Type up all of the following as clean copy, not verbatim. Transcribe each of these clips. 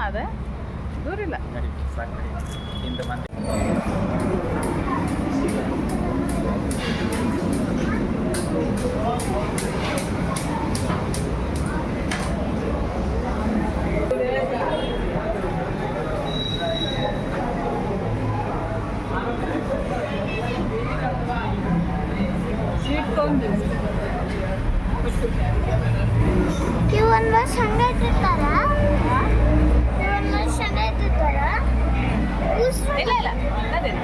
ಅದೇ ದೂರ ಇಲ್ಲ ಇಂದ ಮಂದಿ ಸ್ವೀಟ್ ಕಾರ್ನ್ ಇವನ್ ವರ್ಷ ಹಂಗೆ ಇಟ್ಟಿರ್ತಾರ ಇಲ್ಲ ಇಲ್ಲ ಅದೇನು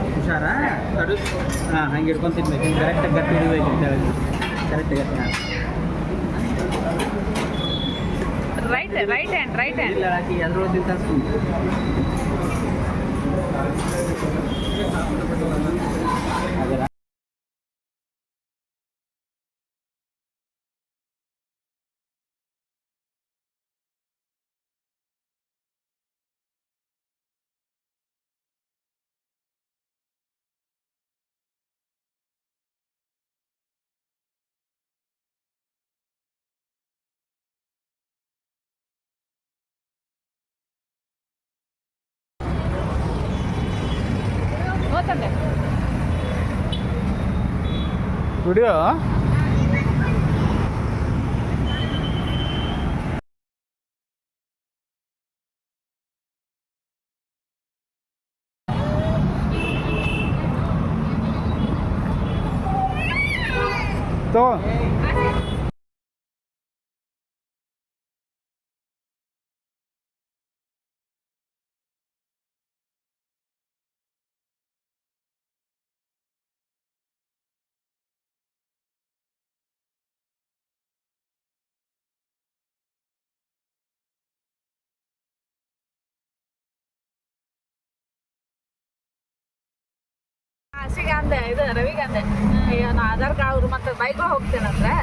ಹುಷಾರಾ ಅದು ಹಾಂ ಹಂಗೆ ಹಿಡ್ಕೊಂಡು ತಿನ್ಬೇಕು ಕರೆಕ್ಟಾಗಿ ಗಟ್ಟಿ ಹಿಡಿಬೇಕು ಕರೆಕ್ಟ್ ಗಟ್ಟಿ ರೈಟ್ ಹ್ಯಾಂಡ್ ಇಲ್ಲ ಹಾಕಿ ಅದ್ರೊಳಗೆ ತಿಂತ ಅದರ ವಿಡಿಯೋ तो ಆಸಿಗೆ ಅಂದೆ ಇದು ರವಿಗೆ ಅಂದೆ ಅಯ್ಯೋ ನಾ ಆಧಾರ್ ಕಾರ್ಡ್ ಮತ್ತು ಬೈಕ್ಗಳು ಹೋಗ್ತೇನಂದ್ರೆ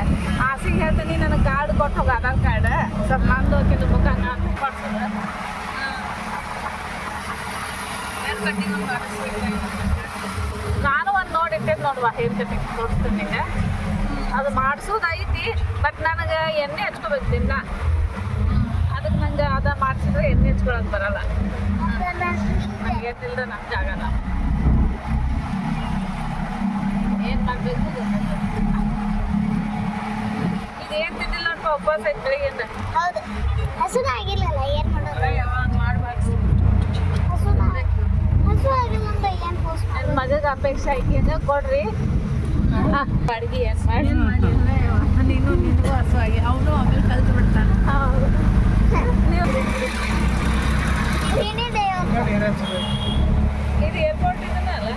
ಆಸಿಗೆ ಹೇಳ್ತೀನಿ ನನಗೆ ಕಾರ್ಡ್ ಕೊಟ್ಟು ಹೋಗಿ ಆಧಾರ್ ಕಾರ್ಡ್ ಸ್ವಲ್ಪ ನಂದು ಹೋಗಿದ್ದು ಮುಖ ಅಂತ ಕೊಡ್ಸೋದು ನಾನು ಒಂದು ನೋಡಿಟ್ಟೆ ನೋಡುವ ಹೇರ್ ಕಟಿಂಗ್ ತೋರಿಸ್ತೀನಿ ಅದು ಮಾಡಿಸೋದೈತಿ ಬಟ್ ನನಗೆ ಎಣ್ಣೆ ಹಚ್ಕೋಬೇಕು ದಿನ ಅದಕ್ಕೆ ನಂಗೆ ಅದ ಮಾಡಿಸಿದ್ರೆ ಎಣ್ಣೆ ಹಚ್ಕೊಳಕ್ಕೆ ಬರಲ್ಲ ಎಣ್ಣಿಲ್ದೆ ನಂಗೆ ಆಗಲ್ಲ ಏನು ಮಾಡಬೇಕು ಇದೇನು ತಿನ್ನಿಲ್ಲ ಅಂತ ಉಪವಾಸ ಐತೆ ಬೆಳಿಗ್ಗೆಯಿಂದ ಹೌದು ಹಸುನ ಆಗಿಲ್ಲಲ್ಲ ಏನು ಮಾಡೋದು ಯಾವಾಗ ಮಾಡ್ಬಾರ್ದು ಹಸು ಆಗಿಲ್ಲ ಅಂದ್ರೆ ಏನು ನನ್ನ ಮಗಗೆ ಅಪೇಕ್ಷೆ ಆಯ್ಕೆ ಕೊಡ್ರಿ ಅಡ್ಗೆ ಏನು ಮಾಡಿ ನಿನಗೂ ಹಸುವಾಗಿ ಅವನು ಆಮೇಲೆ ಕಲ್ತು ಬಿಡ್ತಾನೆ. ಹೌದು ನೀವು ಏನಿದೆ ಇದು ಏರ್ಪೋರ್ಟ್ ಇದನ್ನ ಅಲ್ಲ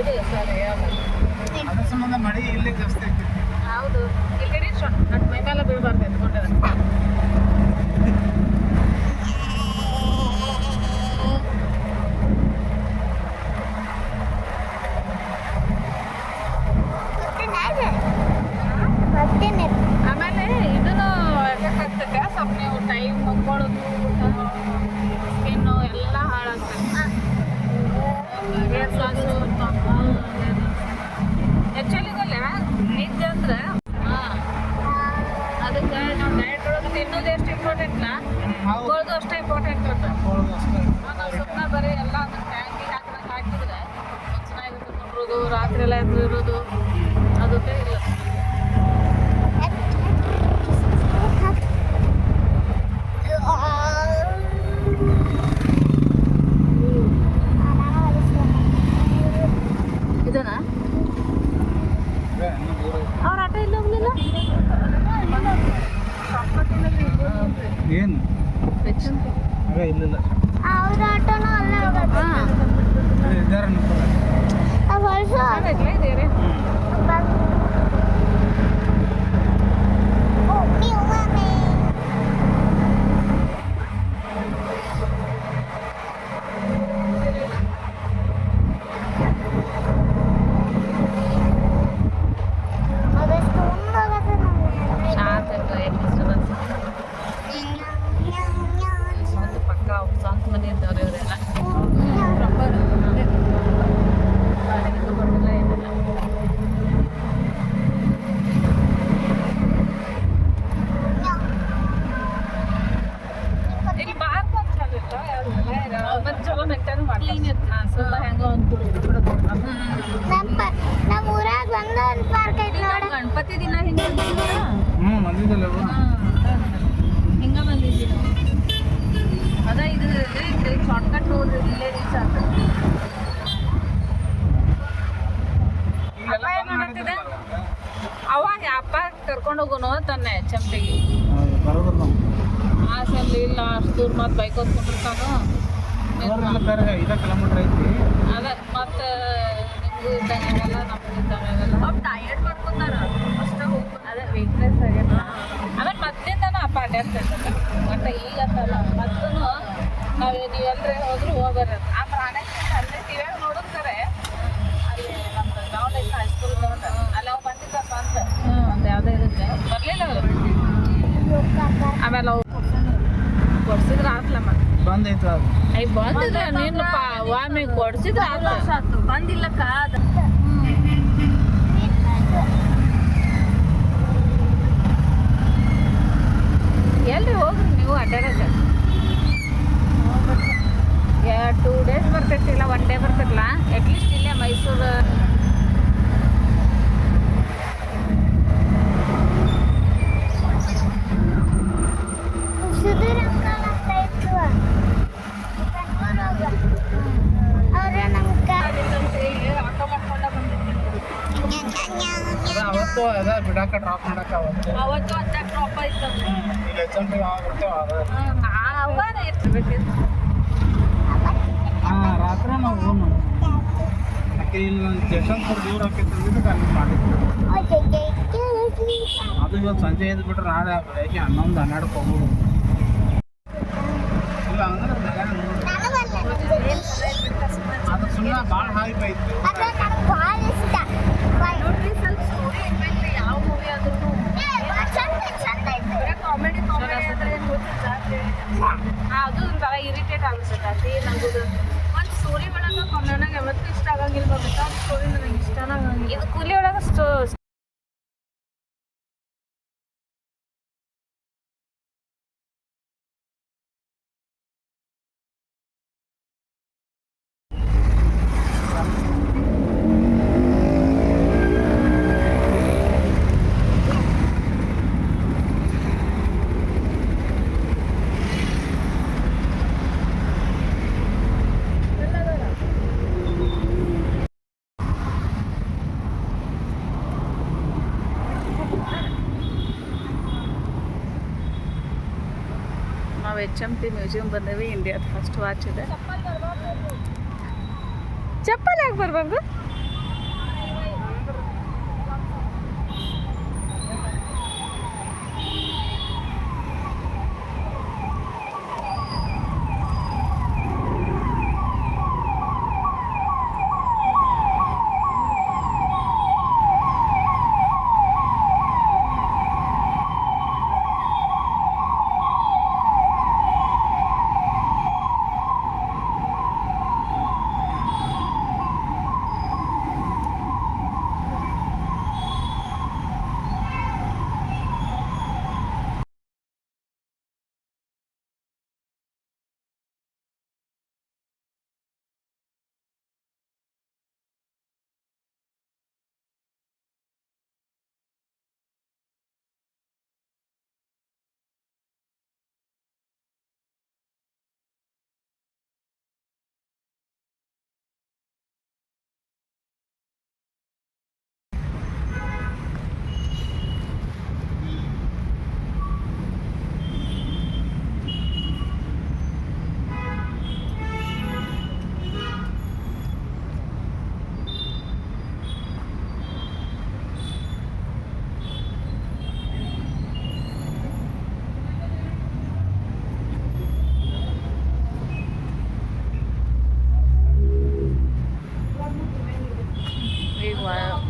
ಇದು ಸಾರಿ ಅದ್ರ ಸಂಬಂಧ ಮಳೆ ಇಲ್ಲೇ ಜಾಸ್ತಿ ಆಗ್ತೈತಿ. ಹೌದು ಈ ಕಡೆ ನನ್ನ ಮೈ ಮೇಲೆ ಬೀಳ್ಬಾರ್ದು ಎತ್ಕೊಂಡ್ರೆ ಮತ್ತೇನೆ ಆಮೇಲೆ ಇದನ್ನು ಎಫೆಕ್ಟ್ ಆಗ್ತದೆ ಸ್ವಲ್ಪ ನೀವು ಟೈಮ್ ಮಕ್ಕೊಳ್ಳೋದು ಸ್ಕಿನ್ನು ಎಲ್ಲ ಹಾಳಾಗ್ತದೆ ಹೇರ್ ಲಾಸು ಆ್ಯಕ್ಚುಲಿ ಇದಲ್ಲ ನಿಜ ಅಂದ್ರೆ ಅದಕ್ಕೆ ನಾವು ಡಯಟ್ ಒಳಗೆ ತಿನ್ನೋದು ಎಷ್ಟು ಇಂಪಾರ್ಟೆಂಟ್ನ ಮಕ್ಕೊಳ್ಳೋದು ಅಷ್ಟೇ ಇಂಪಾರ್ಟೆಂಟ್ ಅಂತ ನಾವು ಸುಮ್ಮನೆ ಬರೀ ಎಲ್ಲ ಅದನ್ನ ಟ್ಯಾಂಕಿಗೆ ಹಾಕಿದಂಗೆ ಹಾಕಿದ್ರೆ ಚೆನ್ನಾಗಿರುತ್ತೆ ನೋಡೋದು ರಾತ್ರಿ ಎಲ್ಲ ಎದ್ದು ಇರೋದು ಅದಕ್ಕೆ ಇಲ್ಲ ಇದನ್ನ ಅವ್ರ ಆಟ ಇಲ್ಲ ಹೋಗ್ಲಿಲ್ಲ ಏನು ಅದೇ ಇಲ್ಲಿಲ್ಲ ಅವ್ರ ಆಟೋನು ಅಲ್ಲೇ ಹೋಗೋದು ಇದಾರೆ ಆ ವರ್ಷ ಇದೇರಿ ನೀವು ಮನೆ ಅದೆಷ್ಟು ಉಣ್ಣೋಗತ್ತೆ ನಮಗೆ ಶಾಂತ ಡಿಸ್ಟರ್ಬೆನ್ಸ್ ಸ್ವಂತ ಪಕ್ಕ ಸ್ವಂತ ಮನೆ ಇದ್ದವ್ರು ಇವರೆಲ್ಲ ಬಾಡಿಗೆಗೂ ಕೊಟ್ಟಿಲ್ಲ ಏನಿಲ್ಲ ಇಲ್ಲಿ ಪಾರ್ಕ್ ಒಂದು ಚಲೋ ಇತ್ತು ಮತ್ತೆ ಚಲೋ ಮೆಂಟೇನ್ ಮಾಡ್ತೀನಿ ಸ್ವಲ್ಪ ಹೆಂಗೋ ಒಂದು ನಮ್ಮ ಊರಾಗ ಒಂದೊಂದು ಪಾರ್ಕ್ ಐತಿ ನೋಡ ಗಣಪತಿ ದಿನ ಹಿಂಗೆ ಬಂದಿದ್ದಲ್ಲ ಹಿಂಗೆ ಬಂದಿದ್ದೀವಿ ಅದ ಇದು ಶಾರ್ಟ್ಕಟ್ ನೋಡ್ರಿ ಇಲ್ಲೇ ರೀಚ್ ಆಗ್ತದೆ ಅಪ್ಪ ಏನು ಮಾಡತ್ತಿದೆ ಅವಾಗ ಅಪ್ಪ ಕರ್ಕೊಂಡು ಹೋಗೋನು ತನ್ನೆ ಚಂಪಿಗೆ ಬರೋದ್ರ ನಾವು ಹಾಸಲ್ಲಿ ಇಲ್ಲ ಅಷ್ಟು ದೂರ ಮತ್ತೆ ಬೈಕ್ ಹೊತ್ಕೊಂಡಿರ್ತಾನು ಬೇರೆ 5 ಕಿಲೋಮೀಟ್ರ್ ಐತಿ ಅದ ಮತ್ತೆ ನಿಮಗೂ ಇದ್ದಂಗೆಲ್ಲ ನಮಗೂ ಇದ್ದಂಗೆಲ್ಲ ಅವ್ರು ಟಯರ್ಡ್ ಮಾಡ್ಕೊತಾರ ಅಷ್ಟೇ ಹೋಗ್ಬೋದು ಅದೇ ವೀಕ್ನೆಸ್ ಆಗೈತೆ ಆಮೇಲೆ ಮೊದಲಿಂದನೂ ಅಪ್ಪ ಅಡ್ಡಾಡ್ತಿರ್ತಾರೆ ಮತ್ತೆ ಈಗ ಅಂತಲ್ಲ ಮತ್ತೂ ನೀವೆಲ್ಲರೇ ಹೋದ್ರು ಹೋಗ್ಬಾರ್ದು ಆ ಪ್ರಾಣಕ್ಕಿಂತ ಅಲ್ಲೇ ಟಿವಿಯಾಗ ನೋಡಿರ್ತಾರೆ ಅಲ್ಲಿ ನಮ್ದು ಗ್ರೌಂಡ್ ಐತೆ ಹೈಸ್ಕೂಲ್ ಗ್ರೌಂಡ್ ಅಲ್ಲಿ ಅವು ಬಂದಿದ್ದಪ್ಪ ಅಂತ ಒಂದು ಯಾವುದೇ ಇದಕ್ಕೆ ಬರಲಿಲ್ಲ ಅವರು ಆಮೇಲೆ ಅವು ಕೊಡ್ಸಿದ್ರೆ ಆತ್ಲ ಮತ್ತೆ ಬಂದೈತೆ ಅದು ಐ ಬಂದಿಲ್ಲ ನೀನು ವಾಮಿ ಕೊಡ್ಸಿದ್ರೆ ಆತು ಬಂದಿಲ್ಲಕ್ಕ ಅದು ಎಲ್ರಿ ಹೋಗ್ರಿ ನೀವು ಅಡ್ಡಾಡಕ್ಕೆ 2 ಡೇಸ್ ಬರ್ತೈತಿ ಇಲ್ಲ 1 ಡೇ ಬರ್ತೈತಿಲ್ಲ ಅಟ್ಲೀಸ್ಟ್ ಇಲ್ಲೇ ಮೈಸೂರು ಸುಧೀರ್ ಅಂಕಲ್ ಅಂತ ಇತ್ತು ಅವ್ರ ನಮ್ಗೆ ಆಟೋ ಮಾಡ್ಕೊಂಡ ಬಂದಿದ್ದೀನಿ ಅವತ್ತು ಅದ ಬಿಡಾಕ ಡ್ರಾಪ್ ಮಾಡಾಕ ಅವತ್ತು ಅಂತ ಡ್ರಾಪ್ ಆಯ್ತು ಈಗ ಎಕ್ಸಾಮ್ಗೆ ಯಾವಾಗ ಬರ್ತೇವೆ ಅವನೇ ಇರ್ತಿರ್ಬೇಕಿತ್ತು ಹಾಂ ರಾತ್ರಿ ನಾವು ಹೋಗೋಣ ಯಾಕೆ ಇಲ್ಲಿ ನನ್ನ ಜಶಂಪುರ ದೂರ ಹಾಕಿತ್ತು ಇದಕ್ಕೆ ಅಲ್ಲಿ ಮಾಡಿದ್ದು ಅದು ಇವತ್ತು ಸಂಜೆ ಎದ್ದು ಬಿಟ್ರೆ ನಾಳೆ ಬೆಳಗ್ಗೆ 11 12 ಹೋಗೋದು ಇಲ್ಲ ಅಂದ್ರೆ ಅದು ಸುಮ್ಮನೆ ಭಾಳ ಹೈಪ್ ಐತಿ ಭಾಳ ಇಷ್ಟ ನೋಡ್ರಿ ಸ್ವಲ್ಪ ಸ್ಟೋರಿ ಇರ್ಬೇಕು ಯಾವ ಮೂವಿ ಆದ್ರೂ ಚಂದ ಐತೆ ಕಾಮಿಡಿ ಆದ್ರೆ ಅದು ಒಂಥರ ಇರಿಟೇಟ್ ಅನ್ಸುತ್ತೆ ನಂಗೆ ಒಂದು ಸ್ಟೋರಿ ಒಳಗೆ ನನಗೆ ಯಾವತ್ತೂ ಇಷ್ಟ ಆಗಂಗಿಲ್ಲ ಗೊತ್ತಾ ಅದು ಸ್ಟೋರಿ ನನಗೆ ಇಷ್ಟನ ಆಗಂಗಿಲ್ಲ ಇದು ಕೂಲಿ ಒಳಗೆ ನಾವು HMT ಮ್ಯೂಸಿಯಂ ಬಂದೇವಿ. ಇಂಡಿಯಾದ ಫಸ್ಟ್ ವಾಚ್ ಇದೆ. ಚಪ್ಪಲ್ ಯಾಕೆ ಬರಬಾರ್ದು?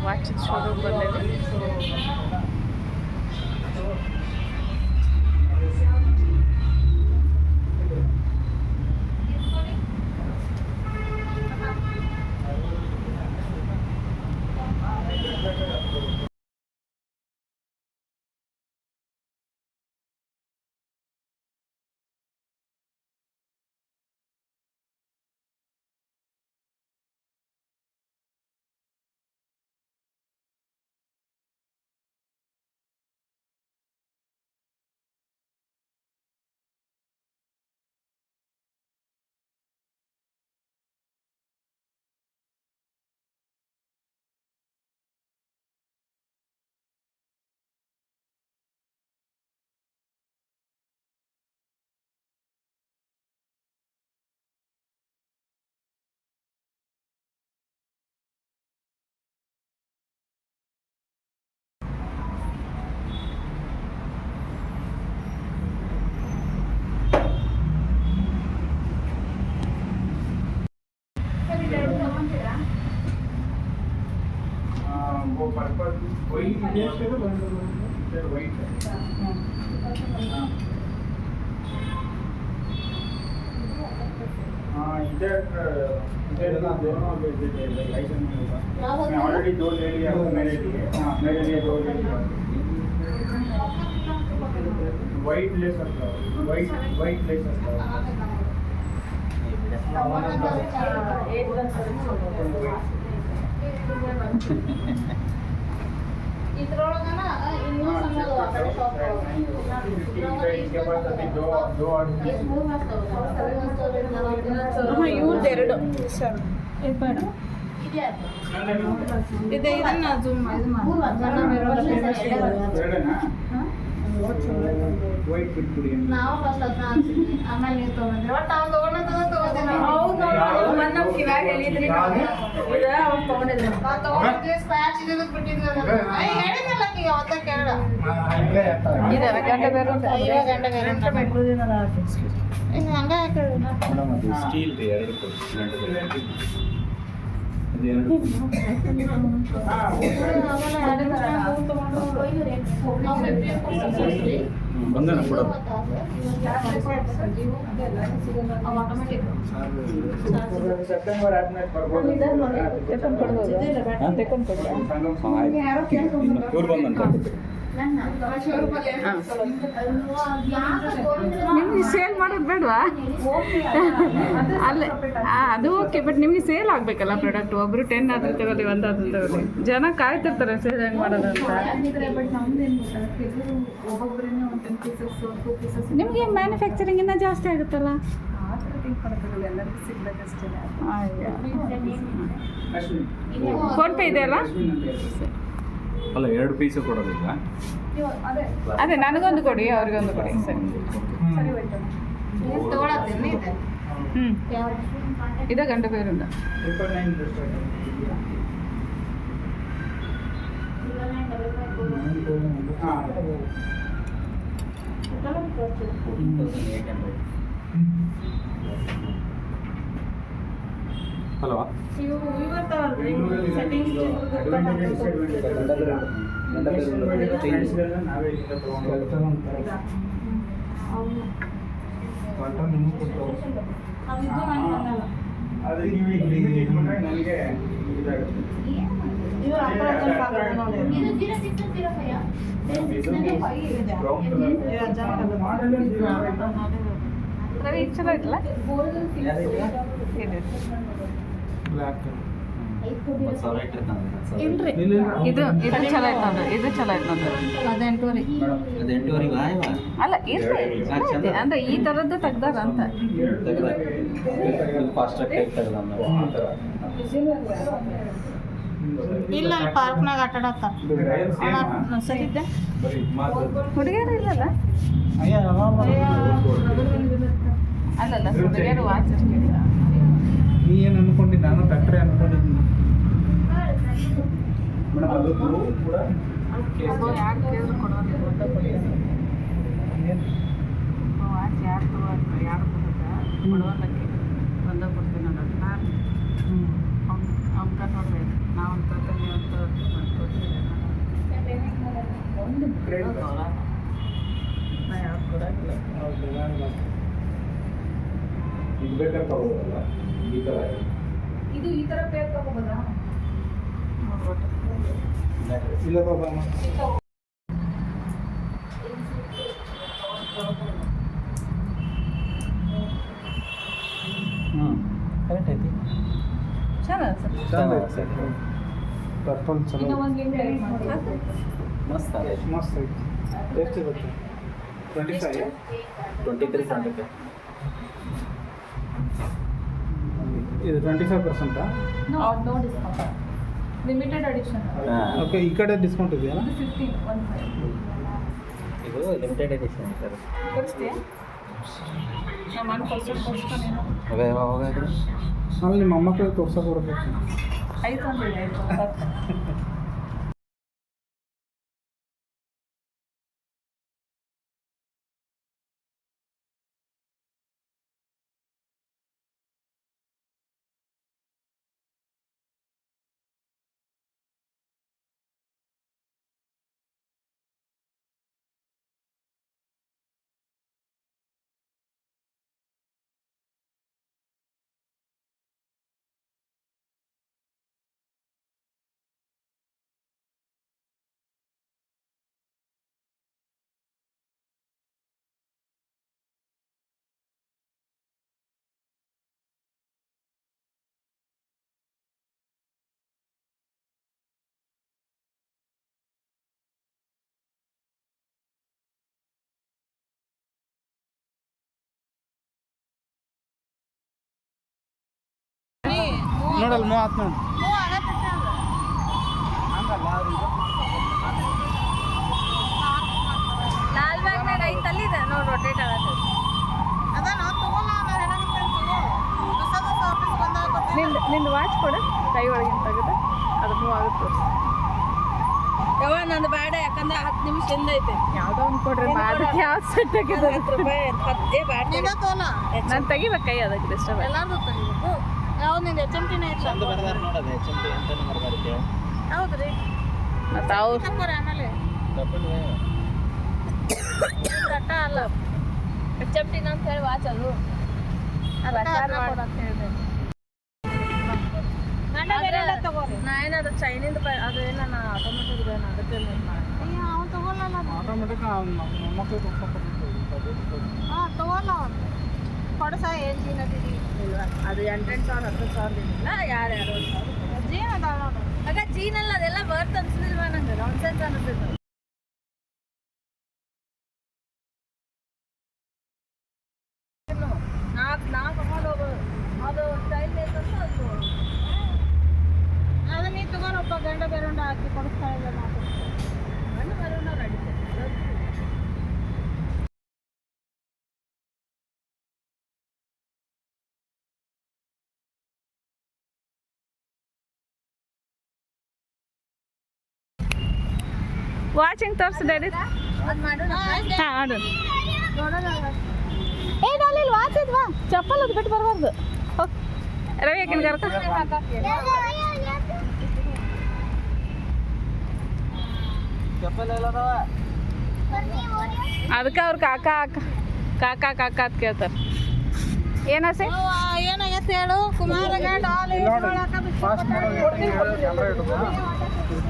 ವಾಚಿನ ಶೋರೂಮ್ ಬಂದೇವಿ. वो पर्पल वही वाइट हाँ इधर दोनों लाइसेंस होगा. मैं ऑलरेडी 2 ले लिया मेरे लिए. हाँ मेरे लिए 2 ले लिया. वाइट ले सकता हूँ. वाइट ले सकता हूँ. ಇದ್ರೊಳಗನ ಇನ್ನೂ ಸಣ್ಣದು ಆ ಕಡೆ ಶಾಪ್ इसके बाद अभी दो और ಇವ್ರದ್ದು 2 ಇದೆ. ಇದನ್ನ ಜೂಮ್ वाइट बिल्कुल ನಾವು ಫಸ್ಟ್ ಅದನ್ನ ಅನ್ಸಿದ್ವಿ. ಆಮೇಲೆ ನೀವು ತಗೊಂಡ್ರಿ. ಒಟ್ಟು ನಾವು ತಗೊಂಡಿದ್ವಿ. ಹೌದು ಮೊನ್ನೆ ಇವಾಗ ಹೇಳಿದ್ರಿ ಇದು ಅವ್ರು ತಗೊಂಡಿದ್ರು. ನಾವು ತಗೊಂಡಿದ್ವಿ ಸ್ಕ್ರಾಚ್ ಇದಕ್ಕೆ ಬಿಟ್ಟಿದ್ವಿ. ಹೇಳಿದ್ನಲ್ಲ ಈಗ ಅವತ್ತ ಕೇಳ. ಇದೆ ಗಂಟೆ ಬೇರೆ ಅಯ್ಯೋ ಗಂಟೆ ಬೇರೆ ಇನ್ನು ಹಂಗ ಹಾಕಿದ್ರು. ಮೇಡಮ್ ಅದು ಸ್ಟೀಲ್ ರೀ 2 ಕೊಡಿ. ಬಂದನ ಕೂಡ ಸೆಪ್ಟೆಂಬರ್ ಆದ್ಮೇಲೆ ಬರ್ಬೋದು. ಇವ್ರು ಬಂದಂತ ನಿಮ್ಗೆ ಸೇಲ್ ಮಾಡೋದು ಬೇಡವಾ? ಅಲ್ಲೇ ಅದು ಓಕೆ, ಬಟ್ ನಿಮಗೆ ಸೇಲ್ ಆಗಬೇಕಲ್ಲ ಪ್ರಾಡಕ್ಟ್. ಒಬ್ರು 10 ಆದ್ರೂ ತಗೊಳ್ಳಿ, 1 ಆದ್ರೂ ತಗೊಳ್ಳಿ. ಜನ ಕಾಯ್ತಿರ್ತಾರೆ ಸೇಲ್ ಹೆಂಗೆ ಮಾಡೋದು ಅಂತ. ನಿಮಗೆ ಮ್ಯಾನುಫ್ಯಾಕ್ಚರಿಂಗ್ ಇನ್ನೂ ಜಾಸ್ತಿ ಆಗುತ್ತಲ್ಲ. ಫೋನ್ಪೇ ಇದೆ ಅಲ್ಲ? ಅಲ್ಲ 2 ಪೀಸು ಕೊಡೋದಿಲ್ಲ. ಅದೇ ನನಗೊಂದು ಕೊಡಿ, ಅವ್ರಿಗೊಂದು ಕೊಡಿ. ಸರಿ. ತಗೊಳತ್ತೇನೆ ಇದೆ ಹ್ಞೂ ಇದೇ ಗಂಟೆ ಬೇರಿಂದ 999 ಹಾಂ ಅಲ್ವಾ ಇವು ಬರ್ತಾವಲ್ರಿ ಸೆಟ್ಟಿಂಗ್ಸ್ ನಾವೇ ಇಲ್ಲಿಂದ ತಗೊಂಡು ಅದು ನೀವು ಈಗ ಇಟ್ಕೊಂಡ್ರೆ ನನಗೆ ಇದಾಗುತ್ತೆ. ಇವ್ರ ರವಿ ಇದು ಚಲೋ ಐತಲ್ಲ ಇಲ್ರಿ ಇದು ಚಲೋ ಐತೆ ನೋಡ್ರಿ ಇದು ಚಲೋ ಐತೆ ನೋಡ್ರಿ ಅದು 8,000 ಅಲ್ಲ ಇಲ್ರಿ ಐತೆ. ಅಂದ್ರೆ ಈ ಥರದ್ದು ತೆಗ್ದಾರ ಅಂತ ಇಲ್ಲ ಅಲ್ಲಿ ಪಾರ್ಕ್ನಾಗ ಆಟ ಆಡತ್ತಾರ ಸರಿದ್ದೆ ಹುಡುಗಿಯರು ಇಲ್ಲಲ್ಲ ಅಲ್ಲಲ್ಲ ಹುಡುಗಿಯರು ವಾಚ್ ಅಷ್ಟೇ ನೀ ಏನು ಅನ್ಕೊಂಡಿದ್ದೆ? ನಾನು ಫ್ಯಾಕ್ಟ್ರಿ ಅನ್ಕೊಂಡಿದ್ದೀನಿ ಮೇಡಮ್. ಅದು ಕೂಡ ಅದು ಯಾರು ಕೇಳಿದ್ರು ಕೊಡೋದು ಒಂದ ಕೊಡ್ತಾರೆ ವಾಚ್ ಯಾರು ತಗೋದು ಯಾರು ಕೊಡೋದ ಕೊಡೋಲ್ಲಕ್ಕೆ ಒಂದ ಕೊಡ್ತೀನಿ ನೋಡೋದು ನಾನು ಅವ್ನ ನೋಡ್ರಿ ನಾವು ಅಂತ ಒಂದು ನಾ ಯಾರು ಕೊಡೋದಿಲ್ಲ ಇದು ಬೇಕಾದ್ರೆ ತಗೋಬೋದಲ್ಲ ಈ ಥರ ಇದು ಈ ಥರ ಪೇರ್ ತಗೋಬೋದಾ ನೋಡ್ಬಿಟ್ಟು ಇಲ್ಲ ಬಾಬಮ್ಮ. ಕರೆಕ್ಟ್ ಐತಿ ಚೆನ್ನಾಗಿ ಪರ್ಪಲ್ ಚಲೋ ಇನ್ನೂ ಒಂದು ಲಿಂಕ್ ಮಸ್ತ್ ಅದೇ ಮಸ್ತ್ ಐತಿ. ಎಷ್ಟು ಇರುತ್ತೆ? 25 23 ಇದು 25%? No discount limited edition okay, ಈ ಕಡೆ ಡಿಸ್ಕೌಂಟ್ ಇದೆಯಲ್ಲ? 15 ಇದು ಲಿಮಿಟೆಡ್ ಎಡಿಷನ್ ಸರ್. ಕೊಡಿಸ್ತೀಯಾ ನಮ್ಮ ಮನೆ ಕೊಡ್ಸ್ಕೊಂಡೇನೋ ಅಲ್ಲಿ ನಿಮ್ಮ ಮೊಮ್ಮಕ್ಕಳಿಗೆ ತೋರ್ಸೋಕೆ ಬರ್ಬೇಕು. ಆಯ್ತು ಅಂದಿದೆ ಆಯ್ತು ನೋಡಲ್ಲ 30 ನೋಡಿ. ಲಾಲ್ಬಾಗ್ನಾಗ ಐತಲ್ಲಿದೆ ನೋಡಿ ರೊಟೇಟ್ ಆಗತ್ತೆ ಅದ ನಾವು ತಗೋಲ್ಲ ನಾನು ಹೇಳೋದಿಲ್ಲ ತಗೋ ಹೊಸ ಆಫೀಸ್ ಬಂದಾಗ ನಿಂದು ವಾಚ್ ಕೊಡು ಕೈ ಒಳಗಿನ ತೆಗೆದು ಅದು ಮೂವ್ ಆಗುತ್ತೆ ಯವ್ವ ನಂದು ಬೇಡ ಯಾಕಂದ್ರೆ 10 ನಿಮಿಷದಿಂದ ಐತೆ ಯಾವುದೋ ಒಂದು ಕೊಡ್ರಿ ಅದಕ್ಕೆ ಯಾವ್ದು ಸೆಟ್ ಆಗಿದೆ 10 ರೂಪಾಯಿ ಬ್ಯಾಡ ನೀನ ತೋಲ ನಾನು ತೆಗಿಬೇಕು ಕೈ ಅದಕ್ಕೆ ಡಿಸ್ಟರ್ಬ್ ಎಲ್ಲಾರ್ದು ತೆಗಿಬೇಕು ಯಾವ್ದು ನಿಂದು HMT ನೇ ಚಂದ ಬರ್ದಾರ ನೋಡೋದು HMT ಅಂತಾನೆ ಬರ್ದಾರ ಹೌದ್ರಿ ಮತ್ತು ಅವ್ರು ತಕ್ಕೋರಿ ಆಮೇಲೆ ಕಟ್ಟ ಅಲ್ಲ HMT ಅಂತ ಹೇಳಿ ವಾಚ್ ಅದು ತಗೋರಿ ನಾ ಏನಾದ್ರು ಚೈನಿಂದ ಅದು ಏನಾನ ಆಟೋಮೆಟಿಕ್ ಇದೆ ಅದಕ್ಕೆ ಅವ್ನು ತಗೋಲ್ಲ ಆಟೋಮೆಟಿಕ್ ಮೊಮ್ಮಕ್ಕಳಿಗೆ ತೋರ್ಸೋಕೆ ಬರ್ತದೆ. ಹಾಂ ತಗೋಲ್ಲ ಅವ್ನು ಕೊಡು ಸಹ ಏನು ಜೀನದಿರಿ ಇಲ್ವಾ ಅದು 8,000 10,000 ಇಲ್ಲ ಯಾರ್ಯಾರು ಜೀನ ಅದಾವ ನೋಡು ಆಗ ಜೀನಲ್ಲ ಅದೆಲ್ಲ ಬರ್ತ್ ಅನ್ಸಲಿಲ್ವಾ ನಂಗೆ ನಾನ್ ಸೆನ್ಸ್ ಅನಿಸ್ತೈತೆ ನಾಲ್ಕು ತಗೊಂಡು ಹೋಗೋದು ಅದು ಸ್ಟೈಲ್ ಬೇಕಂತ ಅದು ಅದು ನೀ ತಗೋರಪ್ಪ ಗಂಡ ಬೇರೆ ಹಾಕಿ ಕೊಡಿಸ್ತಾ ಇಲ್ಲ ಮಾತು ಗಂಡು ಬರೋಣ ರೆಡಿ ವಾಚಿಂಗ್ ತೋರಿಸು ಡ್ಯಾಡಿ. ಹಾಂ ಮಾಡು. ಏ ಡಾಲಿ ಇಲ್ಲಿ ವಾಚ್ ಇದ್ವಾ ಚಪ್ಪಲ್ ಅದು ಬಿಟ್ಟು ಬರಬಾರ್ದು. ರವಿ ಯಾಕಿನ ಕರ್ಕ ಅದಕ್ಕೆ ಅವ್ರು ಕಾಕ ಅಂತ ಕೇಳ್ತಾರೆ. ಏನಸೆ ಏನಾಗತ್ತೆ ಹೇಳು ಕುಮಾರಗ ಡಾಲಿ ಫಾಸ್ಟ್ ಮಾಡೋದು ಕ್ಯಾಮ್ರಾ ಇಡೋದು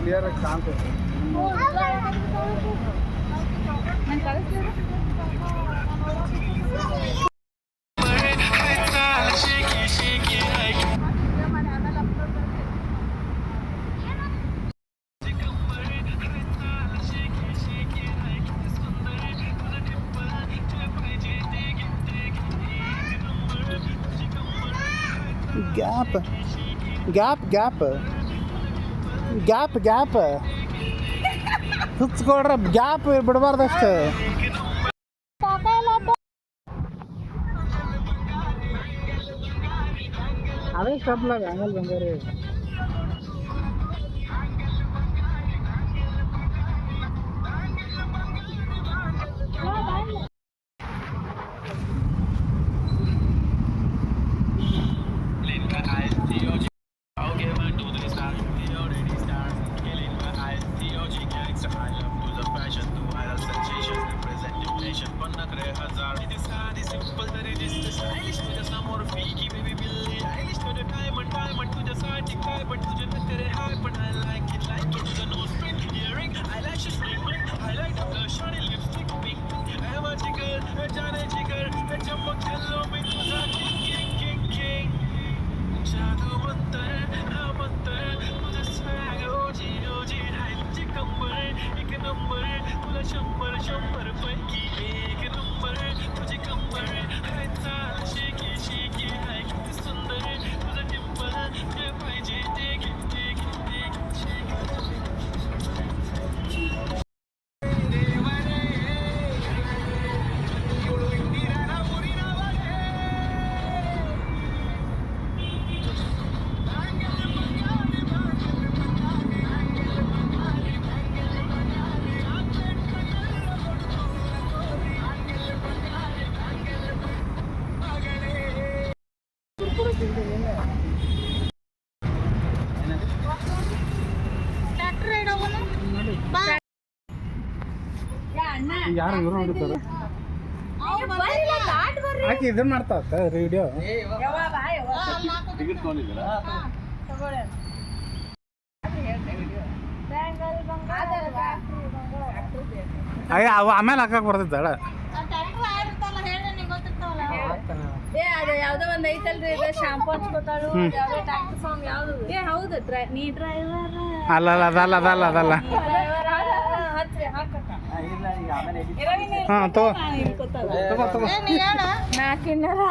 ಕ್ಲಿಯರ್ ಆಗಿ ಕಾಣ್ತದೆ. ಗ್ಯಾಪ್ ಹುಚ್ಕೊಡ್ರ ಗ್ಯಾಪ್ ಬಿಡಬಾರ್ದಷ್ಟು. ಅದೇ ಸ್ಟೆಪ್ಲಾಗ ಆಮೇಲೆ ಬಂಗಾರಿ ಯಾರು ಇವರು ನೋಡ್ತಾರೆ ಆಕೆ ಇದನ್ನ ಮಾಡ್ತಾ ವಿಡಿಯೋ. ಟಿಕೆಟ್ ತೊಗೊಂಡಿದ್ದೀರಾ? ಅಯ್ಯ ಅವ ಆಮೇಲೆ ಹಾಕಕ್ ಬರ್ತೈತಳ. ಯಾವ್ದೋ ಒಂದ್ ಐತಲ್ರಿ ಶಾಂಪೂ ಹಚ್ಕೋತಾಳು ಯಾವ್ದೋ ಟ್ಯಾಕ್ಟರ್ ಸಾಂಗ್ ಯಾವ್ದು. ಏ ಹೌದು ನೀ ಡ್ರೈವರ್ ಅದಲ್ಲ ಹಾಂ ತಗೋ ನಾಕಿನ್ನರ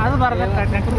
ಅದು ಬರ್ಬೇಕು.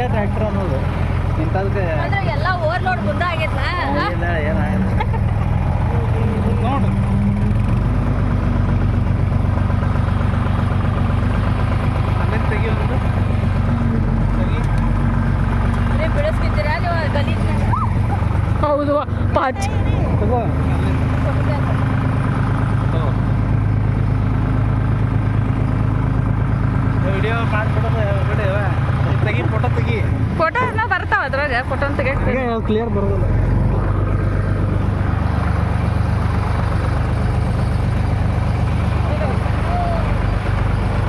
ಟ್ರ್ಯಾಕ್ಟರ್ ಅನ್ನೋದು ಇಂಥದಕ್ಕೆ ಅಂದ್ರೆ ಎಲ್ಲ ಓವರ್ಲೋಡ್ ಮುಂದೆ ಆಗೈತ್ಲ ಇಲ್ಲ ಏನಾಗಲ್ಲ ನೋಡು ಆಮೇಲೆ ತೆಗಿ ಒಂದು ತೆಗಿ ಅದೇ ಬಿಡಿಸ್ಕಿದ್ದೀರಾ ನೀವು ಗಲೀಜ್ ಹೌದು ಪಾಚ್ ತಗೋ ವಿಡಿಯೋ ಮಾಡ್ಬಿಡೋದು ವಿಡಿಯೋ ತೆಗಿ ಫೋಟೋ ತೆಗಿ ಫೋಟೋ ಎಲ್ಲ ಬರ್ತಾವ ಅದ್ರಾಗ ಫೋಟೋ ತೆಗಿಯಕ್ಕೆ ಕ್ಲಿಯರ್ ಬರೋದಿಲ್ಲ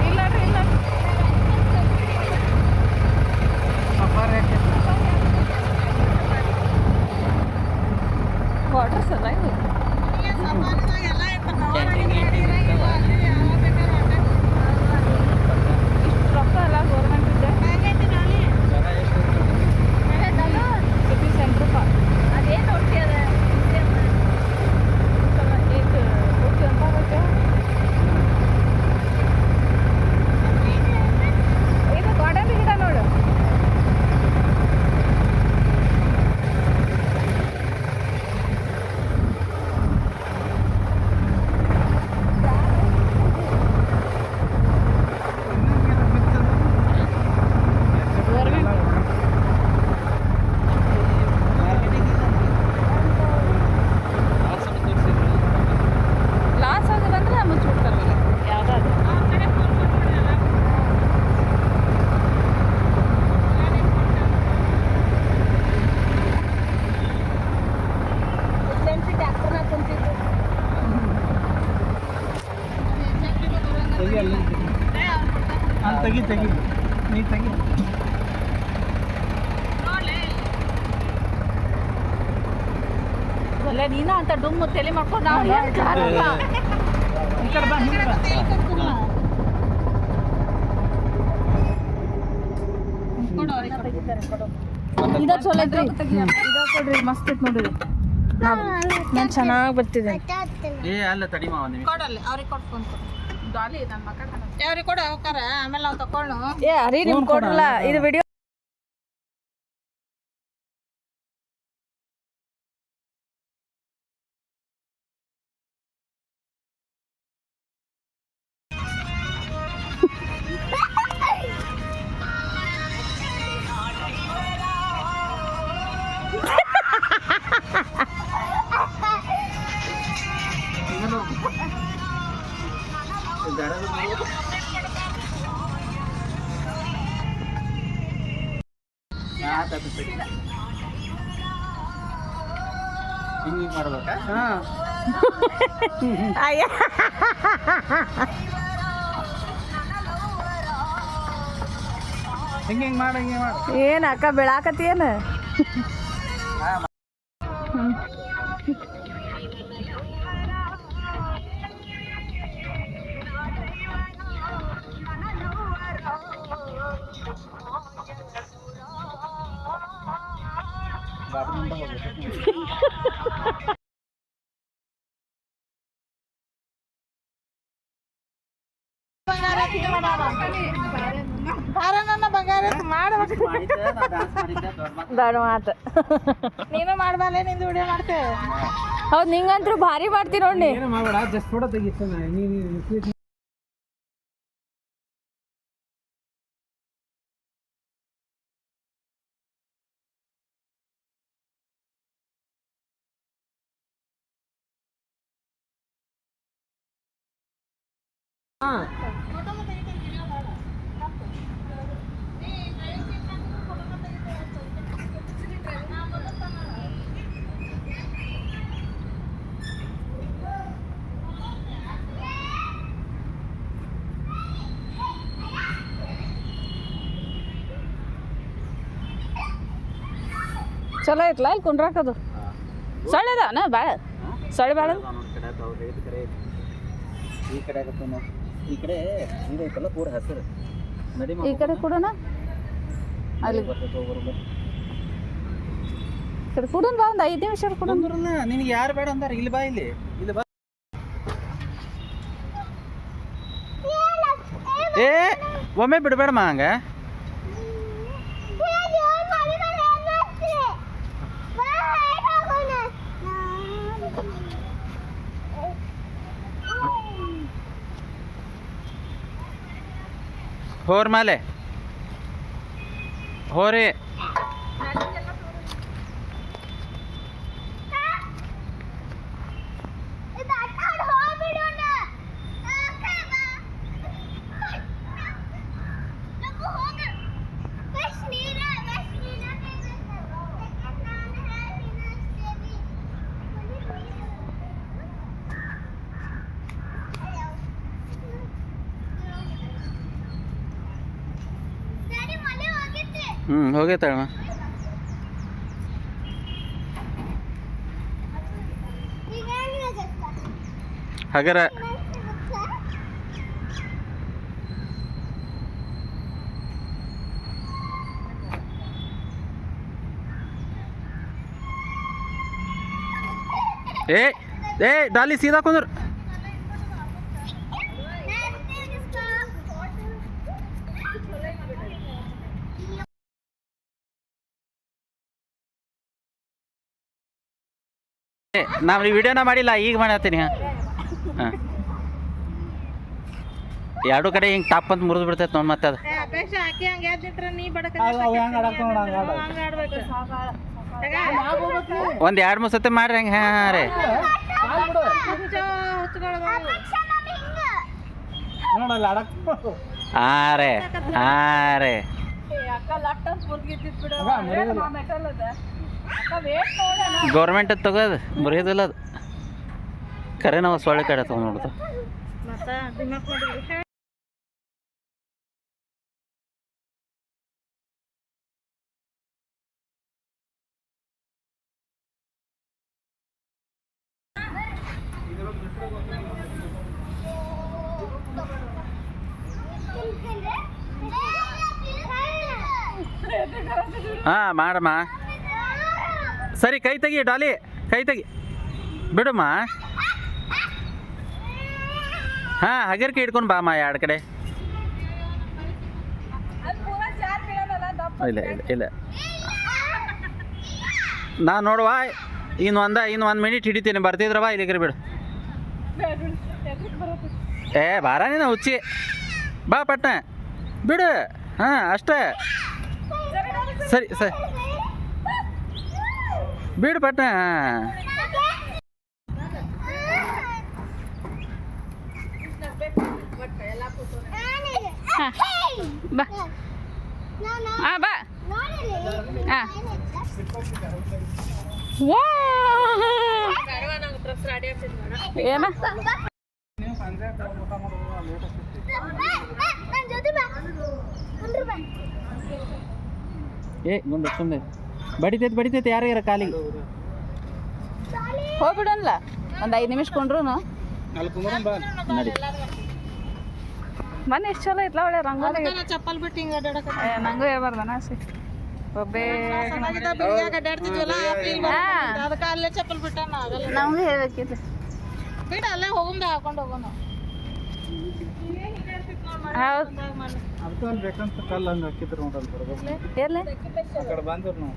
ಇಲ್ಲ ರೀ ಇಲ್ಲ ವಾಟರ್ ಸಲ ಇದು ಇಷ್ಟು ರೊಕ್ಕ ಅಲ್ಲ ಗೌರ್ಮೆಂಟ್ ಇದೆ ಸಿಟಿ ಸೆಂಟ್ರ್ ಪಾರ್ಕ್ ಅದೇನು ನೋಡ್ತಿ ಅದ ಈಗ ಹೋಗಿ ಅಂತ ಹೋಗ್ತೇವೆ ಇದು ಗಾರ್ಡನ್ ಗಿಡ ನೋಡು ಲಾಸ್ ಆಗಿಲ್ಲ ಮುಚ್ಚಿಬಿಡ್ತಾರಲ್ಲ ಯಾವ್ದಾದ್ರು ಟ್ಯಾಕ್ಟರ್ನ ಕುಂತಿದ್ದು ತೆಗಿ ಅಲ್ಲಿ ಅಲ್ಲಿ ತೆಗಿ ತೆಗಿ ನೀ ತೆಗಿ ಅಲ್ಲ ನೀನ ಅಂತ ಡುಮ್ಮು ತಲೆ ಮಾಡ್ಕೊಂಡು ನಾವು ಏನು ಜಾರಲ್ಲ ಈ ಕಡೆ ಬಾ ಹಿಂದೆ ಬಾ ಇದ ಚಲೋ ಐತ್ರಿ ಇದ ಕೊಡ್ರಿ ಮಸ್ತ್ ಐತ್ ನೋಡ್ರಿ ನಾನು ಚೆನ್ನಾಗಿ ಬರ್ತಿದ್ದೆ ಏ ಅಲ್ಲ ತಡಿ ಮಾವ ನಿಮಿಷ ಕೊಡಲ್ಲಿ ಅವ್ರಿಗೆ ಕೊಟ್ಕೊಂತ ಡಾಲಿ ನನ್ನ ಮಕ್ಕ ಅವ್ರಿಗೆ ಕೊಡು ಹೋಗಾರ ಆಮೇಲೆ ನಾವು ತಕೊಂಡು ಏ ಹರಿ ನಿಮ್ ಕೊಡ್ರಲ್ಲ ಇದು ವಿಡಿಯೋ ಹಿಂಗೆ ಮಾಡ್ಬೇಕಾ ಅಯ್ಯ ಹಿಂಗೆ ಮಾಡು ಹಿಂಗೆ ಮಾಡು ಏನ್ ಅಕ್ಕ ಬೆಳಾಕತ್ತೇನ ಬಂಗಾರ ಮಾಡ್ಬೇಕು ದೊಡ್ಡ ಮಾತು ನೀನು ಮಾಡ್ಬಾಲೆ ನಿಂದು ವಿಡಿಯೋ ಮಾಡ್ತೇವೆ ಹೌದು ನಿಂಗಂತೂ ಭಾರಿ ಮಾಡ್ತಿ ನೋಡಿ ಏನು ಮಾಡಬೇಡ ಜಸ್ಟ್ ಫೋಟೋ ತೆಗಿತಾನೆ ನೀನು ಚಲೋ ಐತ್ಲ ಇಲ್ಲಿ ಕುಂಡ್ರಾಕದು ಸೊಳ್ಳೆ ಅದಾವನ ಭಾಳ ಸೊಳ್ಳೆ ಭಾಳ ಈ ಕಡೆ ಆಗತ್ತೆ ನೋಡಿ ಈ ಕಡೆ ಇದೈತಲ್ಲ ಪೂರ ಹಸಿರು ನಡಿ ಈ ಕಡೆ ಕೊಡೋಣ ಅಲ್ಲಿ ಈ ಕಡೆ ಕೊಡೋಣ ಬಾ ಒಂದು 5 ನಿಮಿಷ ಕೊಡೋಣ ನಿನಗೆ ಯಾರು ಬೇಡ ಅಂದಾರ ಇಲ್ಲಿ ಬಾ ಇಲ್ಲಿ ಬಾ ಏ ಒಮ್ಮೆ ಬಿಡಬೇಡಮ್ಮ ಹಂಗ ಹೋರ್ ಮೇಲೆ ಹೋರಿ ಇದು ಆಟ ಆಡ್ ಹೋಗ್ಬಿಡೋಣ. ನಮ್ಮ ಹೋಗ. ಫಸ್ಟ್ ನೀರ ಡ್ಯಾಡಿ ಮನೆ ಹೋಗಿದ್ದೆ. ಹೋಗೈತಮ್ಮ ಈಗ ಏನಾಗತ್ತ? ಹಗರ ಏ ಏ ಡಾಲಿ ಸೀದಾ ಕುಂದ್ರು ನಾವು ಈ ವಿಡಿಯೋನ ಮಾಡಿಲ್ಲ ಈಗ ಮಾಡತ್ತೀನಿ ಹಾಂ ಹಾಂ ಎರಡು ಕಡೆ ಹಿಂಗೆ ಟಾಪ್ ಅಂತ ಮುರಿದು ಬಿಡ್ತೈತೆ ನೋಡಿ ಮತ್ತೆ ಅದು ಅಪೇಕ್ಷೆ ಹಾಕಿ ಹಂಗೆ ಎದ್ದಿತ್ರ ನೀ ಬಡಕ ಹಂಗ ಆಡ್ಬೇಕು. ಒಂದು 2-3 ಸತಿ ಮಾಡ್ರಿ ಹಂಗೆ ಹಾಂ ರೀ ಹಾಂ ರೀ ಹಾಂ ರೀ ಅಕ್ಕ ಲಟ್ ಅಂತ ಮುರ್ಗಿದ್ದಿತ್ತು ಬಿಡು ಮೆಟಲ್ ಅದ ಅಕ್ಕ ವೇಟ್ ನೋಡೋಣ ಗೌರ್ಮೆಂಟ್ ತಗೋದು ಮುರಿಯೋದಿಲ್ಲ ಅದು ಕರೆ ನಾವು ಸೊಳ್ಳೆ ಕಡೆ ತೊಗೊಂಡು ಮತ್ತ ದಿಮಾಕ್ ಮಾಡಿದ್ರು. ಹಾಂ ಮಾಡಮ್ಮ ಸರಿ ಕೈ ತೆಗಿ ಡಾಲಿ ಕೈ ತೆಗಿ ಬಿಡಮ್ಮ ಹಾಂ ಹಗರ್ಕೆ ಹಿಡ್ಕೊಂಡು ಬಾಮ್ಮ ಎರಡು ಕಡೆ ಅದು ಪೂರಾ ಚಾರ್ ಬೀಳೋದಲ್ಲ ದಪ್ಪ ಇಲ್ಲ ಇಲ್ಲ ಇಲ್ಲ ನಾ ನೋಡುವ ಇನ್ನೊಂದು ಮಿನಿಟ್ ಹಿಡಿತೀನಿ ಬರ್ತಿದ್ರವ ಇಲ್ಲಿಗ್ರಿ ಬಿಡು ಏ ಬಾರ ನೀನು ಹುಚ್ಚಿ ಬಾ ಪಟ್ನ ಬಿಡು ಹಾಂ ಅಷ್ಟೇ ಸರಿ ಸರಿ ಬಿಡು ಪಟ್ನ ಬಾ ಹಾಂ ಬಾ ಹಾಂ ಏನ ಏ ಗುಂಡು ಸುಮ್ಮನೆ ಬಡಿತೈತೆ ಯಾರ್ಯಾರ ಕಾಲಿಗೆ ಹೋಗ್ಬಿಡಲ್ಲ ಒಂದು 5 ನಿಮಿಷ ಕೊಂಡ್ರು ನಡಿ ಮನೆ ಎಷ್ಟು ಚಲೋ ಐತ್ಲ ಒಳ್ಳೆ ರಂಗೋಲಿ ಚಪ್ಪಲ್ ಬಿಟ್ಟು ಹಿಂಗ ಅಡ್ಡಾಡಕ ನಂಗೂ ಹೇಳ್ಬಾರ್ದನ ಆಸೆ ಒಬ್ಬೇ ಅಡ್ಡಾಡ್ತಿದ್ವಲ್ಲ ಅದಕ್ಕ ಅಲ್ಲೇ ಚಪ್ಪಲ್ ಬಿಟ್ಟ ಆಗಲ್ಲ. ನಮ್ಗೂ ಹೇಳ್ಬೇಕಿತ್ತು ಬಿಡ ಅಲ್ಲೇ ಹೋಗುಂದ ಹಾಕೊಂಡು ಹೋಗೋಣ. ಹೌದು ಅದಕ್ಕೆ ಬೇಕಂತ ಕಲ್ಲು ಹಂಗೆ ಹಾಕಿದ್ರು ನೋಡಲ್ಲ ಎಲ್ಲಿ ಆ ಕಡೆ ಬಂದ್ರು ನಾವು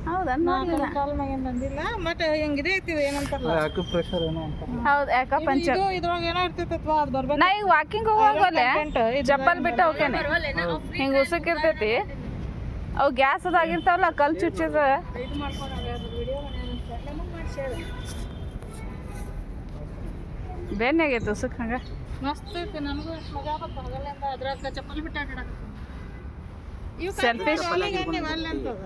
ಹೌದಾ ನೋಡ್ಲಿಲ್ಲ ಕಾಲ್ ಮ್ಯಾಗೇನ್ ಬಂದಿಲ್ಲ ಮತ್ ಹಿಂಗಿದೆ ಐತಿ ಏನಂತಾರಲ್ಲ ಅಕ್ಕು ಪ್ರೆಷರ್ ಏನೋ ಅಂತ ಹೌದು ಯಾಕ ಪಂಚರ್ ಇದ್ರೊಳಗ ಏನೋ ಇರ್ತೈತತ್ವಾ ಅದ್ ಬರ್ಬೇಕು. ನಾ ಈಗ ವಾಕಿಂಗ್ ಹೋಗೋಲೆ ಚಪ್ಪಲ್ ಬಿಟ್ಟು ಹೋಗ್ತೇನೆ ಹಿಂಗೆ ಉಸುಕ್ ಇರ್ತೈತಿ ಅವು ಗ್ಯಾಸ್ ಅದಾಗಿರ್ತಾವಲ್ಲ ಕಲ್ ಚುಚ್ಚಿದ್ರ ಬೆನ್ನೆ ಆಗೈತೆ ಉಸುಕ್ ಹಂಗ ಮಸ್ತ್ ಐತಿ ನನಗೂ ಎಷ್ಟ್ ಮಜಾ ಬತ್ತ ಹಗಲಿಂದ ಅದ್ರಾಗ ಚಪ್ಪಲ್ ಬಿಟ್ಟು ಅಡ್ಡಾಡಕ ಇವ್ Selfish. ಡಾಲಿಗೆ ಅನ್ನಿ ಒಲ್ಲೆ ಅಂತದ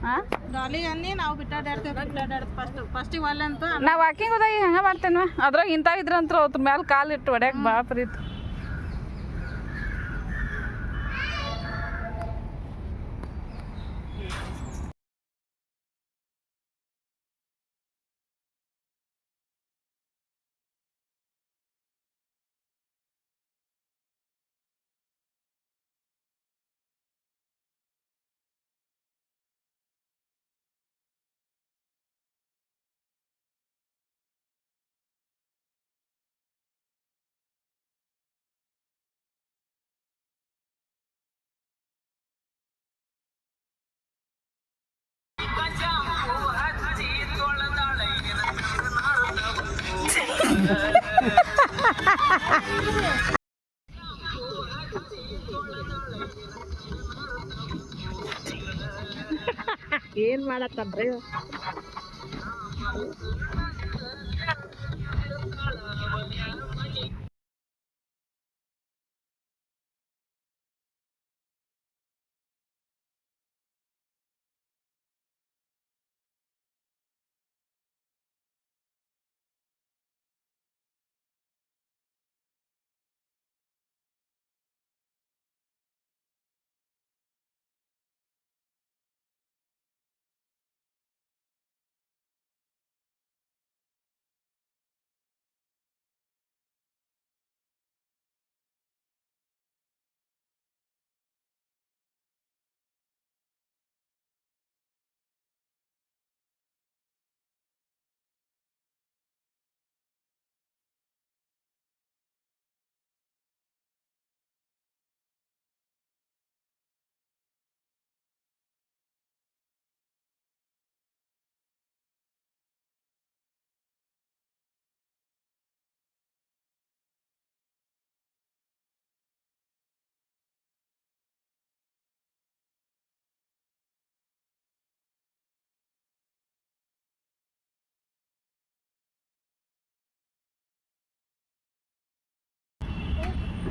ಹಾಂ ಡಾಲಿಗೆ ಅನ್ನಿ ನಾವು ಬಿಟ್ಟು ಅಡ್ಡಾಡ್ತೇವೆ ಫಸ್ಟಿಗೆ ಒಲ್ಲೆ ಅಂತ ನಾ ವಾಕಿಂಗ್ ಹೋದಾಗ ಹಂಗೆ ಮಾಡ್ತೇನೆ ಅದ್ರಾಗ ಇಂಥವು ಇದ್ರಂತ್ರ ಅದ್ರ ಮೇಲೆ ಕಾಲು ಇಟ್ಟು ಹೊಡ್ಯಾಕ ಭಾಳ ಪ್ರೀತಿ ಏನ್ ಮಾಡತ್ತನ್ರಿ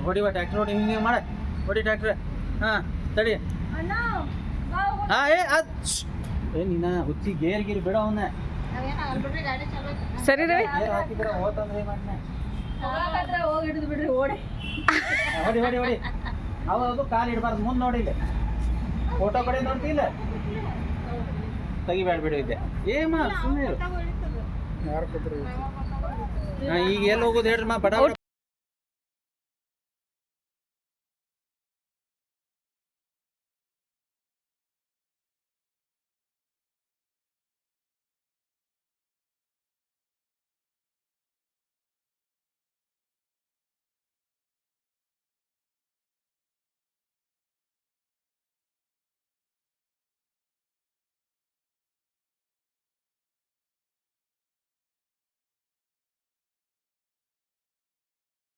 ಹೊಡಿವ ಟ್ಯಾಕ್ಟ್ರ್ ಹೊಡಿ ಹಿಂಗೆ ಮಾಡ ಹೊಡಿ ಟ್ಯಾಕ್ಟ್ರ್ ಹಾಂ ತಡಿ ಹಾಂ ಏ ನೀನ ಹುಚ್ಚಿ ಗೇರ್ ಗೀರ್ ಬಿಡೋ ಅವನ್ನ ನಾವೇನೋ ಅಲ್ಬಿಟ್ರಿ ಗಾಡಿ ಚಾಲು ಐತೆ. ಸರಿ ರವಿ ಗೇರ್ ಹಾಕಿದ್ರೆ ಹೋತಂದ್ರೆ ಏನು ಮಾಡ್ನೆ ಹೋಗಿ ಹಿಡಿದು ಬಿಡ್ರಿ ಓಡಿ ಹೊಡಿ ಹೊಡಿ ಹೊಡಿ ಅದು ಕಾಲು ಇಡಬಾರ್ದು ಮುಂದೆ ನೋಡಿಲ್ಲ ಫೋಟೋ ಕಡೆ ನೋಡ್ತಿಲ್ಲ ತೆಗಿಬೇಡ ಬಿಡು ಇದ್ದೆ ಏಮ ಸುಮ್ಮನೆ ಈಗ ಎಲ್ಲಿ ಹೋಗೋದು ಹೇಳ್ರಿ ಮಾ ಬಡ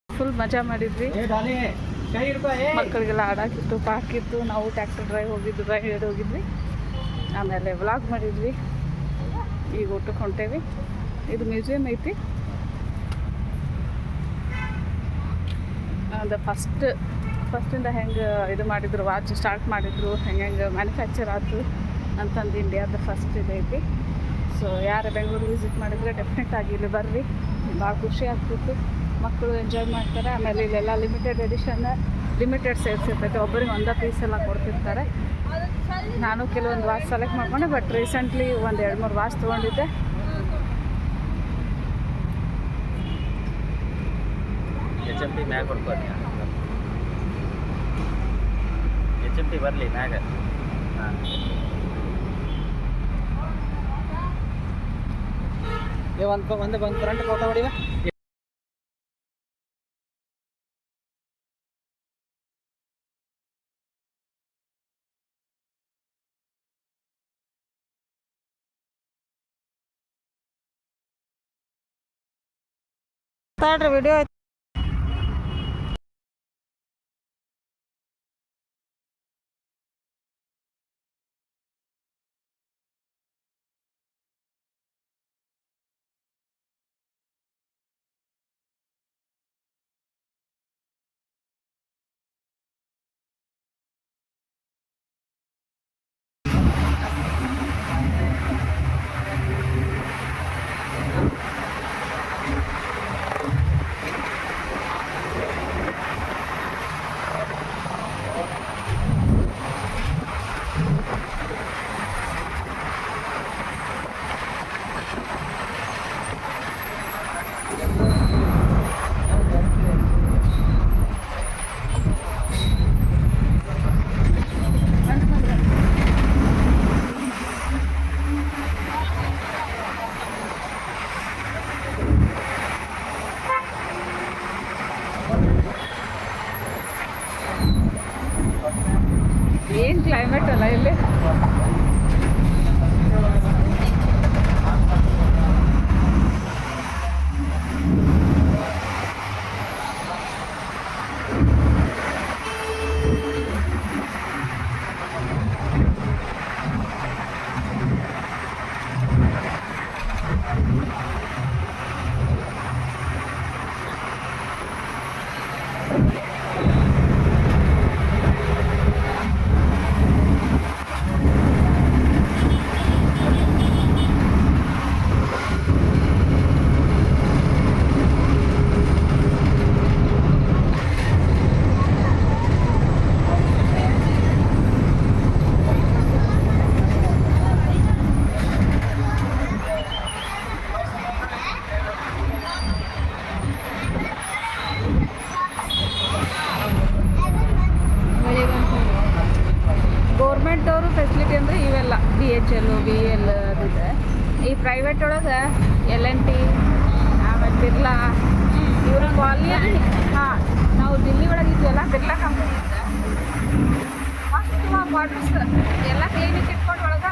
ಫುಲ್ ಮಜಾ ಮಾಡಿದ್ವಿ ಏ ಡಾಲಿ ಕೈ ಹಿಡ್ಕೊ ಏ ಮಕ್ಕಳಿಗೆಲ್ಲ ಆಡಾಕಿತ್ತು ಪಾರ್ಕ್ ಇತ್ತು ನಾವು ಟ್ಯಾಕ್ಟರ್ ಡ್ರೈವ್ ಹೋಗಿದ್ದು ರೈಡ್ ಹೋಗಿದ್ವಿ ಆಮೇಲೆ ವ್ಲಾಗ್ ಮಾಡಿದ್ವಿ ಈಗ ಊಟಕ್ಕೆ ಹೊಂಟೇವಿ ಇದು ಮ್ಯೂಸಿಯಂ ಐತಿ ಅದು ಫಸ್ಟಿಂದ ಹೆಂಗೆ ಇದು ಮಾಡಿದ್ರು ವಾಚ್ ಸ್ಟಾರ್ಟ್ ಮಾಡಿದ್ರು ಹೆಂಗೆ ಮ್ಯಾನುಫ್ಯಾಕ್ಚರ್ ಆಯ್ತು ಅಂತಂದು ಇಂಡಿಯಾದ ಫಸ್ಟ್ ಇದೈತಿ ಸೊ ಯಾರು ಬೆಂಗಳೂರು ವಿಸಿಟ್ ಮಾಡಿದರೆ ಡೆಫಿನೆಟ್ ಆಗಿ ಇಲ್ಲಿ ಬರ್ರಿ ಭಾಳ ಖುಷಿ ಆಗ್ತಿತ್ತು ಮಕ್ಕಳು ಎಂಜಾಯ್ ಮಾಡ್ತಾರೆ ಆಮೇಲೆ ಇಲ್ಲೆಲ್ಲ ಲಿಮಿಟೆಡ್ ಎಡಿಷನ್ ಲಿಮಿಟೆಡ್ ಸೇಲ್ಸ್ ಇರ್ತೈತೆ ಒಬ್ಬರಿಗೆ ಒಂದೇ ಪೀಸ್ ಎಲ್ಲ ಕೊಡ್ತಿರ್ತಾರೆ ನಾನು ಕೆಲವೊಂದು ವಾಚ್ ಸೆಲೆಕ್ಟ್ ಮಾಡ್ಕೊಂಡೆ ಬಟ್ ರೀಸೆಂಟ್ಲಿ ಒಂದು 2-3 ವಾಚ್ ತೊಗೊಂಡಿದ್ದೆ HMT ಮ್ಯಾಗ ಕೊಡ್ಕೋರಿ HMT ಬರಲಿ ಮ್ಯಾಗ ಹಾಂ ಒಂದು ಫ್ರಂಟ್ ಫೋಟೋ ಹೊಡಿವ ವಿಡಿಯೋ ವಿ ಎಲ್ ಅದಿದೆ. ಈ ಪ್ರೈವೇಟ್ ಒಳಗೆ L&T ಆಮೇಲೆ ಬಿರ್ಲಾ ಇವ್ರ ಕಾಲೇಜ್. ಹಾಂ, ನಾವು ದಿಲ್ಲಿ ಒಳಗೆ ಇದ್ವಲ್ಲ, ಬಿರ್ಲಾ ಕಂಪ್ನಿ ಇದೆ. ಮಸ್ತ್ ಕ್ವಾರ್ಟರ್ಸ್ ಎಲ್ಲ ಕ್ಲಿನಿಕ್ ಇಟ್ಕೊಂಡು ಒಳಗೆ